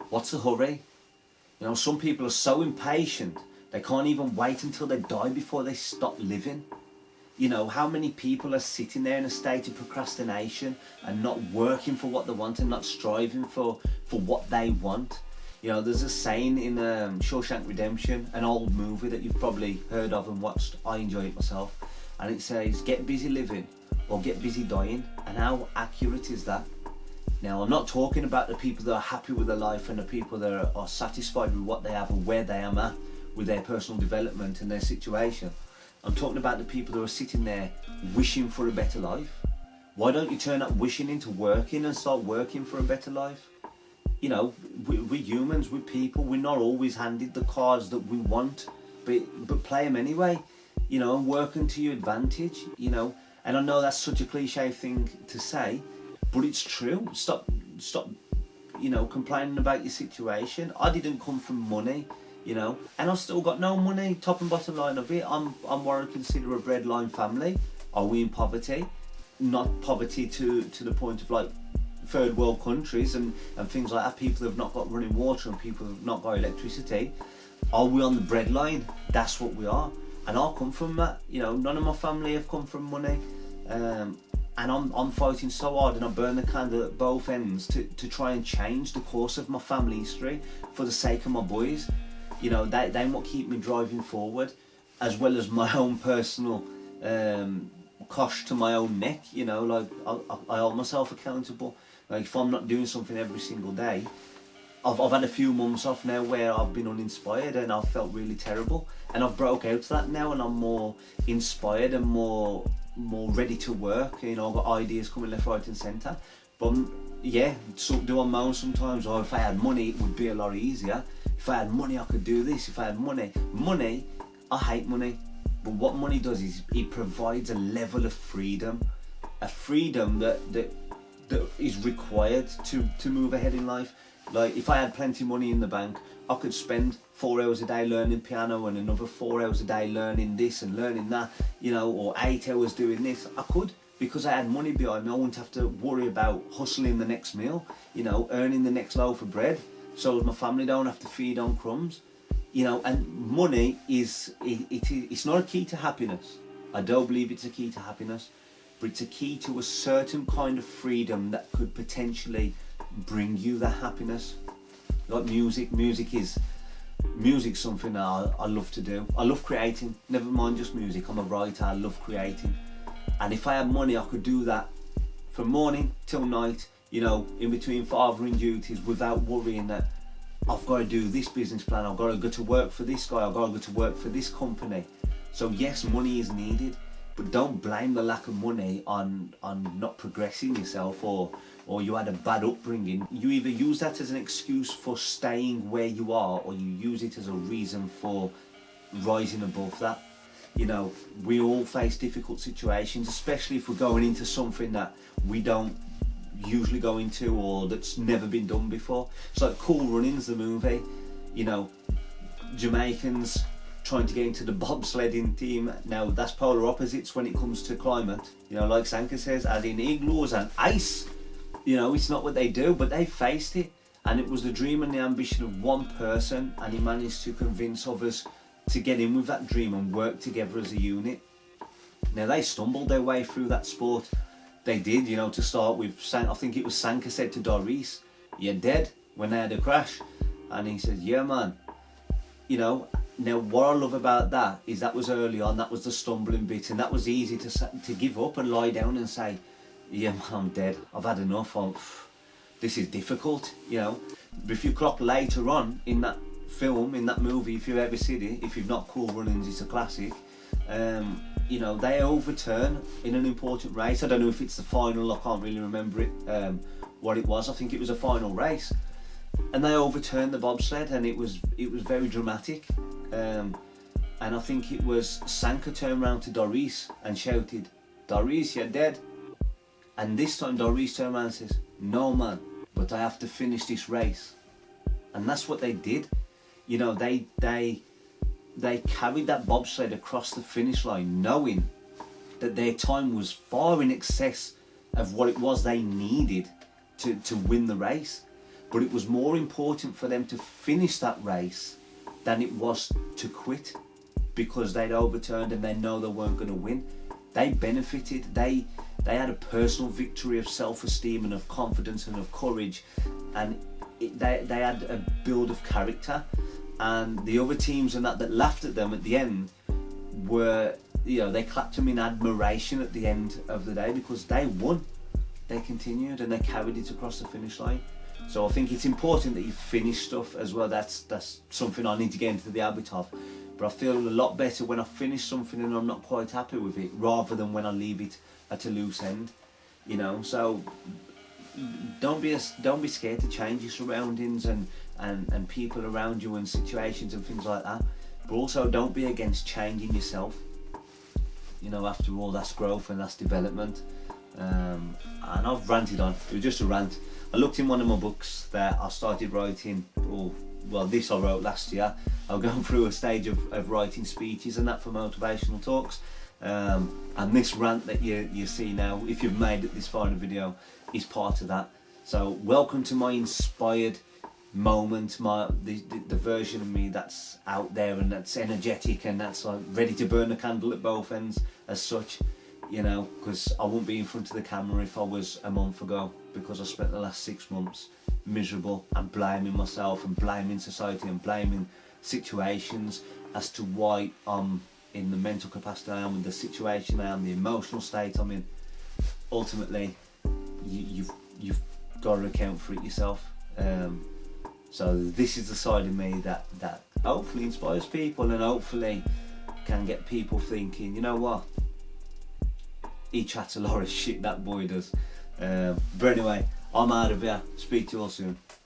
What's the hurry? You know, some people are so impatient, they can't even wait until they die before they stop living. You know, how many people are sitting there in a state of procrastination and not working for what they want and not striving for what they want? You know, there's a saying in Shawshank Redemption, an old movie that you've probably heard of and watched. I enjoy it myself. And it says, get busy living or get busy dying. And how accurate is that? Now, I'm not talking about the people that are happy with their life and the people that are satisfied with what they have and where they are at with their personal development and their situation. I'm talking about the people that are sitting there wishing for a better life. Why don't you turn that wishing into working and start working for a better life? You know, we're humans, we're people, we're not always handed the cards that we want, but play them anyway, you know, and working to your advantage, you know. And I know that's such a cliche thing to say, but it's true. Stop, you know, complaining about your situation. I didn't come from money, you know, and I've still got no money. Top and bottom line of it, I'm what I consider a breadline family. Are we in poverty? Not poverty to the point of like third world countries and things like that. People have not got running water and people have not got electricity. Are we on the breadline? That's what we are. And I come from that. You know, none of my family have come from money. And I'm fighting so hard, and I burn the candle at both ends to try and change the course of my family history for the sake of my boys. You know, they what keep me driving forward, as well as my own personal cost to my own neck. You know, like I hold myself accountable. Like if I'm not doing something every single day, I've had a few months off now where I've been uninspired and I've felt really terrible, and I've broke out of that now and I'm more inspired and more ready to work. You know, I've got ideas coming left, right and centre. But yeah, so do I moan sometimes? Or if I had money, it would be a lot easier. If I had money, I could do this. If I had money, I hate money. But what money does is it provides a level of freedom, a freedom that is required to move ahead in life. Like if I had plenty of money in the bank, I could spend 4 hours a day learning piano and another 4 hours a day learning this and learning that, you know, or 8 hours doing this. I could, because I had money behind me. I wouldn't have to worry about hustling the next meal, you know, earning the next loaf of bread, so my family don't have to feed on crumbs, you know. And money it's not a key to happiness. I don't believe it's a key to happiness, but it's a key to a certain kind of freedom that could potentially bring you that happiness. Like music's something that I love to do. I love creating, never mind just music. I'm a writer, I love creating. And if I had money, I could do that from morning till night, you know, in between fathering duties, without worrying that I've got to do this business plan, I've got to go to work for this guy, I've got to go to work for this company. So yes, money is needed, but don't blame the lack of money on not progressing yourself, or you had a bad upbringing. You either use that as an excuse for staying where you are, or you use it as a reason for rising above that. You know, we all face difficult situations, especially if we're going into something that we don't usually go into or that's never been done before. It's like Cool Runnings, the movie. You know, Jamaicans trying to get into the bobsledding team. Now that's polar opposites when it comes to climate. You know, like Sanka says, as in igloos and ice. You know, it's not what they do, but they faced it, and it was the dream and the ambition of one person, and he managed to convince others to get in with that dream and work together as a unit. Now they stumbled their way through that sport. They did, you know, to start with. I think it was Sanka said to Doris, "You're dead," when they had a crash, and he said, "Yeah, man." You know, now what I love about that is that was early on, that was the stumbling bit, and that was easy to give up and lie down and say, "Yeah, man, I'm dead. I've had enough. This is difficult," you know. But if you clock later on in that film, in that movie, if you've ever seen it, if you've not, Cool Runnings, it's a classic. You know, they overturn in an important race. I don't know if it's the final, I can't really remember it, what it was. I think it was a final race, and they overturned the bobsled, and it was very dramatic. And I think it was Sanka turned around to Doris and shouted, "Doris, you're dead." And this time Doris turned around and says, "No, man, but I have to finish this race." And that's what they did. You know, they carried that bobsled across the finish line, knowing that their time was far in excess of what it was they needed to win the race. but it was more important for them to finish that race than it was to quit, because they'd overturned and they know they weren't going to win. They benefited. They had a personal victory of self-esteem and of confidence and of courage, and they had a build of character. And the other teams and that laughed at them at the end were, you know, they clapped them in admiration at the end of the day because they won. They continued and they carried it across the finish line. So I think it's important that you finish stuff as well. That's something I need to get into the habit of. But I feel a lot better when I finish something and I'm not quite happy with it, rather than when I leave it at a loose end. You know, so don't be scared to change your surroundings and people around you and situations and things like that. But also don't be against changing yourself. You know, after all, that's growth and that's development. And I've ranted on. It was just a rant. I looked in one of my books that I started writing, this I wrote last year. I'll go through a stage of writing speeches and that for motivational talks. And this rant that you see now, if you've made it this far in the video, is part of that. So welcome to my inspired moment, the version of me that's out there and that's energetic and that's like ready to burn the candle at both ends as such. You know, because I wouldn't be in front of the camera if I was a month ago, because I spent the last 6 months miserable and blaming myself and blaming society and blaming situations as to why I'm in the mental capacity I am, in the situation I am, the emotional state I'm in. Ultimately, you've got to account for it yourself. So this is the side of me that hopefully inspires people and hopefully can get people thinking, you know what, he chats a lot of shit, that boy does. But anyway, I'm out of here. Speak to you all soon.